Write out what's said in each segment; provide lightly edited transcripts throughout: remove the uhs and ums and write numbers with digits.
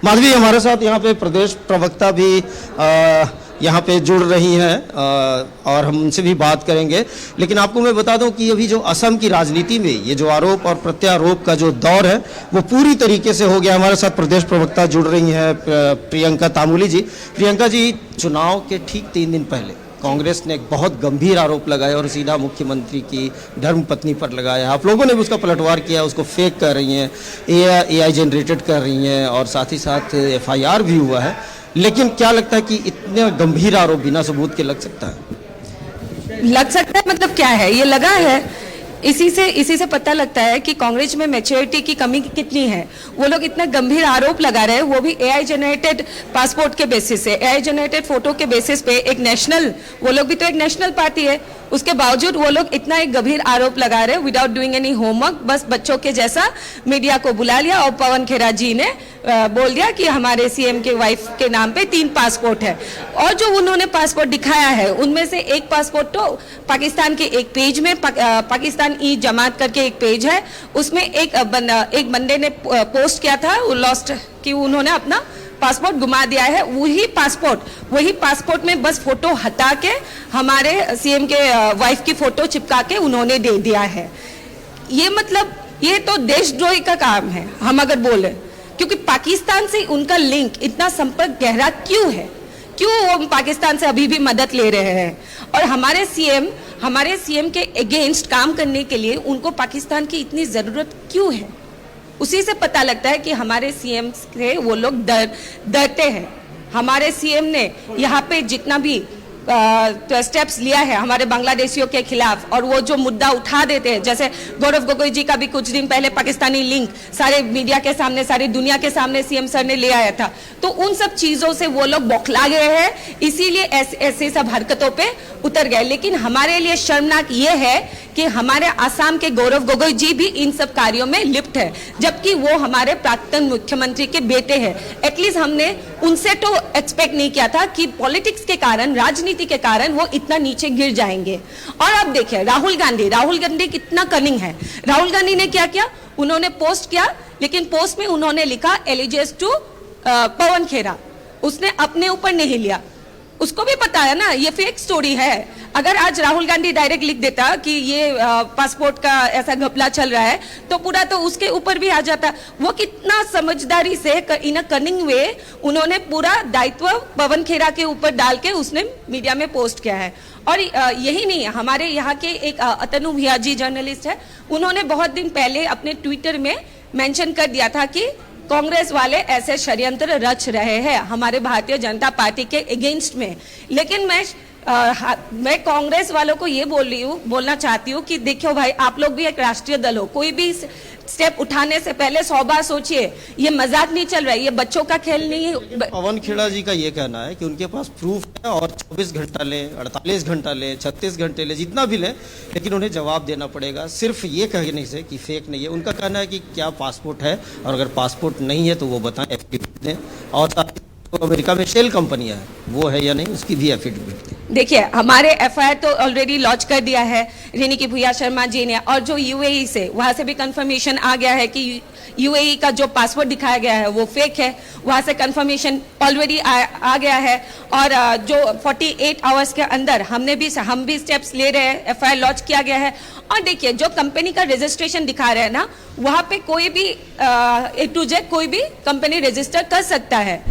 माधवी हमारे साथ यहाँ पे प्रदेश प्रवक्ता भी यहाँ पे जुड़ रही हैं और हम उनसे भी बात करेंगे। लेकिन आपको मैं बता दूं कि अभी जो असम की राजनीति में ये जो आरोप और प्रत्यारोप का जो दौर है वो पूरी तरीके से हो गया। हमारे साथ प्रदेश प्रवक्ता जुड़ रही हैं प्रियंका तामूली जी। प्रियंका जी, चुनाव के ठीक 3 दिन पहले कांग्रेस ने एक बहुत गंभीर आरोप लगाया और सीधा मुख्यमंत्री की धर्मपत्नी पर लगाया। आप लोगों ने भी उसका पलटवार किया, उसको फेक कर रही हैं, एआई जनरेटेड कर रही हैं और साथ ही साथ एफआईआर भी हुआ है। लेकिन क्या लगता है कि इतने गंभीर आरोप बिना सबूत के लग सकता है? लग सकता है मतलब क्या है, ये लगा है। इसी से पता लगता है कि कांग्रेस में मैच्योरिटी की कमी कितनी है। वो लोग इतना गंभीर आरोप लगा रहे हैं, वो भी एआई जनरेटेड पासपोर्ट के बेसिस से, एआई जनरेटेड फोटो के बेसिस पे। एक नेशनल, वो लोग भी तो एक नेशनल पार्टी है, उसके बावजूद वो लोग इतना एक गंभीर आरोप लगा रहे हैं विदाउट डूइंग एनी होमवर्क। बस बच्चों के जैसा मीडिया को बुला लिया और पवन खेरा जी ने बोल दिया कि हमारे सीएम के वाइफ के नाम पे 3 पासपोर्ट है। और जो उन्होंने पासपोर्ट दिखाया है उनमें से एक पासपोर्ट तो पाकिस्तान के एक पेज में, पाकिस्तान ई जमात करके एक पेज है, उसमें एक बंदे ने पोस्ट किया था लॉस्ट कि उन्होंने अपना पासपोर्ट गुमा दिया है। वही पासपोर्ट में बस फोटो हटा के हमारे सीएम के वाइफ की फोटो चिपका के उन्होंने दे दिया है। ये मतलब ये तो देशद्रोही का काम है हम अगर बोले, क्योंकि पाकिस्तान से उनका लिंक इतना संपर्क गहरा क्यों है, क्यों वो पाकिस्तान से अभी भी मदद ले रहे हैं। और हमारे सीएम के अगेंस्ट काम करने के लिए उनको पाकिस्तान की इतनी जरूरत क्यों है। उसी से पता लगता है कि हमारे सीएम से वो लोग डरते हैं। हमारे सीएम ने यहाँ पे जितना भी स्टेप्स लिया है हमारे बांग्लादेशियों के खिलाफ, और वो जो मुद्दा उठा देते हैं, जैसे गौरव गोगोई जी का भी कुछ दिन पहले पाकिस्तानी लिंक सारे मीडिया के सामने, सारी दुनिया के सामने सीएम सर ने ले आया था, तो उन सब चीजों से वो लोग बौखला गए हैं, इसीलिए ऐसे सब हरकतों पे उतर गए। लेकिन हमारे लिए शर्मनाक ये है कि हमारे आसाम के गौरव गोगोई जी भी इन सब कार्यों में लिप्त है, जबकि वो हमारे प्राक्तन मुख्यमंत्री के बेटे हैं। एटलीस्ट हमने उनसे तो एक्सपेक्ट नहीं किया था कि पॉलिटिक्स के कारण, राजनीति के कारण वो इतना नीचे गिर जाएंगे। और अब देखिए राहुल गांधी कितना कनिंग है। राहुल गांधी ने क्या किया, उन्होंने पोस्ट किया, लेकिन पोस्ट में उन्होंने लिखा एलिजिबल टू पवन खेरा, उसने अपने ऊपर नहीं लिया। उसको भी पता है ना ये फेक स्टोरी है। अगर आज राहुल गांधी डायरेक्ट लिख देता कि ये पासपोर्ट का ऐसा घपला चल रहा है तो पूरा तो उसके ऊपर भी आ जाता। वो कितना समझदारी से इन अ कनिंग वे उन्होंने पूरा दायित्व पवन खेरा के ऊपर डाल के उसने मीडिया में पोस्ट किया है। और यही नहीं, हमारे यहाँ के एक अतनु भैया जी जर्नलिस्ट है, उन्होंने बहुत दिन पहले अपने ट्विटर में मेंशन कर दिया था कि कांग्रेस वाले ऐसे षड्यंत्र रच रहे हैं हमारे भारतीय जनता पार्टी के अगेंस्ट में। लेकिन मैं कांग्रेस वालों को ये बोलना चाहती हूँ कि देखो भाई, आप लोग भी एक राष्ट्रीय दल हो, कोई भी स्टेप उठाने से पहले 100 बार सोचिए। ये मजाक नहीं चल रहा है, ये बच्चों का खेल नहीं है। पवन खेड़ा जी का ये कहना है कि उनके पास प्रूफ है और 24 घंटा ले, 48 घंटा ले, 36 घंटे ले, जितना भी ले, लेकिन उन्हें जवाब देना पड़ेगा। सिर्फ ये कहने से कि फेक नहीं है। उनका कहना है कि क्या पासपोर्ट है, और अगर पासपोर्ट नहीं है तो वो बताएं, एफिडेविट दें। और साथ तो अमेरिका में शेल कंपनियां हैं, वो है या नहीं, उसकी भी एफिडेविट दें। देखिए हमारे एफआईआर तो ऑलरेडी लॉन्च कर दिया है रेनी की भूया शर्मा जी ने, और जो यूएई से, वहां से भी कंफर्मेशन आ गया है कि यूएई का जो पासपोर्ट दिखाया गया है वो फेक है। वहां से कंफर्मेशन ऑलरेडी आ गया है। और जो 48 आवर्स के अंदर हम भी स्टेप्स ले रहे हैं, एफआईआर लॉन्च किया गया है। और देखिए जो कंपनी का रजिस्ट्रेशन दिखा रहे हैं ना, वहां पे कोई भी A to Z कोई भी कंपनी रजिस्टर कर सकता है।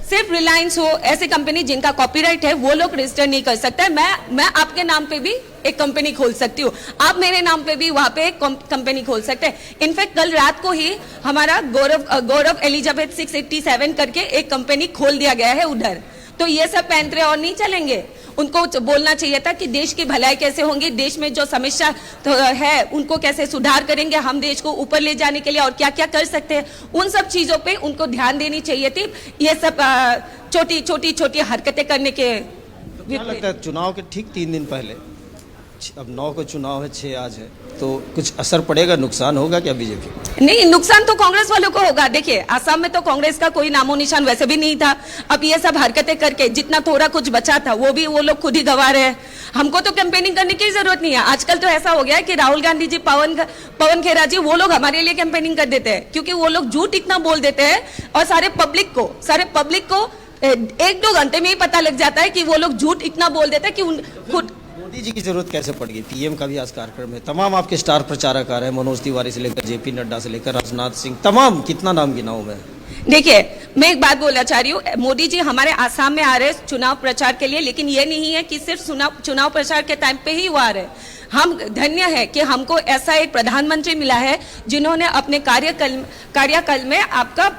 सिर्फ रिलायंस हो, ऐसे कंपनी जिनका कॉपीराइट है, वो लोग रजिस्टर नहीं कर सकते। मैं आपके नाम पे भी एक कंपनी खोल सकती हूँ, आप मेरे नाम पे भी वहां पे एक कंपनी खोल सकते हैं। इनफैक्ट कल रात को ही हमारा गौरव एलिजाबेथ 687 करके एक कंपनी खोल दिया गया है उधर। तो ये सब पैंतरे और नहीं चलेंगे। उनको बोलना चाहिए था कि देश की भलाई कैसे होंगी, देश में जो समस्या तो है उनको कैसे सुधार करेंगे हम देश को ऊपर ले जाने के लिए, और क्या क्या कर सकते हैं, उन सब चीजों पे उनको ध्यान देनी चाहिए थी। ये सब छोटी हरकतें करने के। क्या लगता है चुनाव के ठीक 3 दिन पहले अब 9 को चुनाव है, 6 आज है, तो कुछ असर पड़ेगा, नुकसान होगा क्या बीजेपी? नहीं, नुकसान तो कांग्रेस वालों को होगा। देखिए, असम में तो कांग्रेस का कोई नामो निशान वैसे भी नहीं था। अब ये सब हरकतें करके जितना थोड़ा कुछ बचा था वो भी वो लोग खुद ही गंवा रहे हैं। हमको तो कैंपेनिंग करने की जरूरत नहीं है। आजकल तो ऐसा हो गया है कि राहुल गांधी जी, पवन खेरा जी, वो लोग हमारे लिए कैंपेनिंग कर देते हैं, क्योंकि वो लोग झूठ इतना बोल देते हैं और सारे पब्लिक को 1-2 घंटे में ही पता लग जाता है कि वो लोग झूठ इतना बोल देते हैं कि खुद। मोदी जी की जरूरत कैसे पड़ गई? पीएम का भी आज कार्यक्रम है, तमाम आपके स्टार प्रचारक आ रहे हैं, मनोज तिवारी से लेकर जेपी नड्डा से लेकर राजनाथ सिंह, तमाम, कितना नाम गिनाऊं मैं? देखिए, मैं एक बात बोलना चाह रही हूँ, मोदी जी हमारे आसाम में आ रहे हैं चुनाव प्रचार के लिए, लेकिन ये नहीं है कि सिर्फ चुनाव प्रचार के टाइम पे ही वो आ रहे हैं। हम धन्य है कि हमको ऐसा एक प्रधानमंत्री मिला है जिन्होंने अपने कार्यकाल में आपका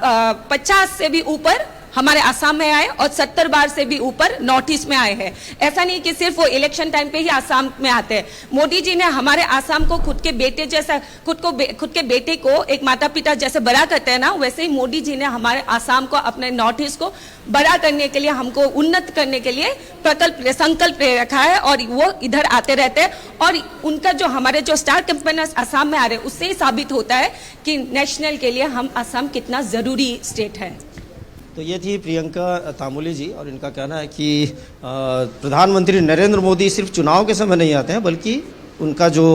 50 से भी ऊपर हमारे आसाम में आए और 70 बार से भी ऊपर नॉर्थ ईस्ट में आए हैं। ऐसा नहीं कि सिर्फ वो इलेक्शन टाइम पे ही आसाम में आते हैं। मोदी जी ने हमारे आसाम को खुद के बेटे जैसा, खुद के बेटे को एक माता पिता जैसे बड़ा करते हैं ना, वैसे ही मोदी जी ने हमारे आसाम को, अपने नॉर्थ ईस्ट को बड़ा करने के लिए, हमको उन्नत करने के लिए संकल्प ले रखा है और वो इधर आते रहते हैं। और उनका जो हमारे जो स्टार कैंपेनर्स आसाम में आ रहे हैं, उससे ही साबित होता है कि नेशनल के लिए हम आसाम कितना जरूरी स्टेट है। तो ये थी प्रियंका तामुली जी, और इनका कहना है कि प्रधानमंत्री नरेंद्र मोदी सिर्फ चुनाव के समय नहीं आते हैं, बल्कि उनका जो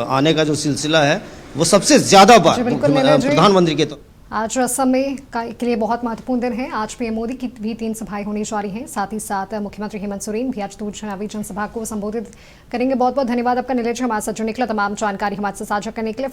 आने का जो सिलसिला है वो सबसे ज्यादा बार प्रधानमंत्री के तो। आज असम में के लिए बहुत महत्वपूर्ण दिन है। आज पीएम मोदी की भी 3 सभाएं होनी जा रही हैं। साथ ही साथ मुख्यमंत्री हेमंत सोरेन भी आज 2 चुनावी जनसभा को संबोधित करेंगे। बहुत बहुत धन्यवाद आपका नीलेश, हमारे साथ जुड़ने के लिए, तमाम जानकारी हमारे साथ साझा करने के लिए।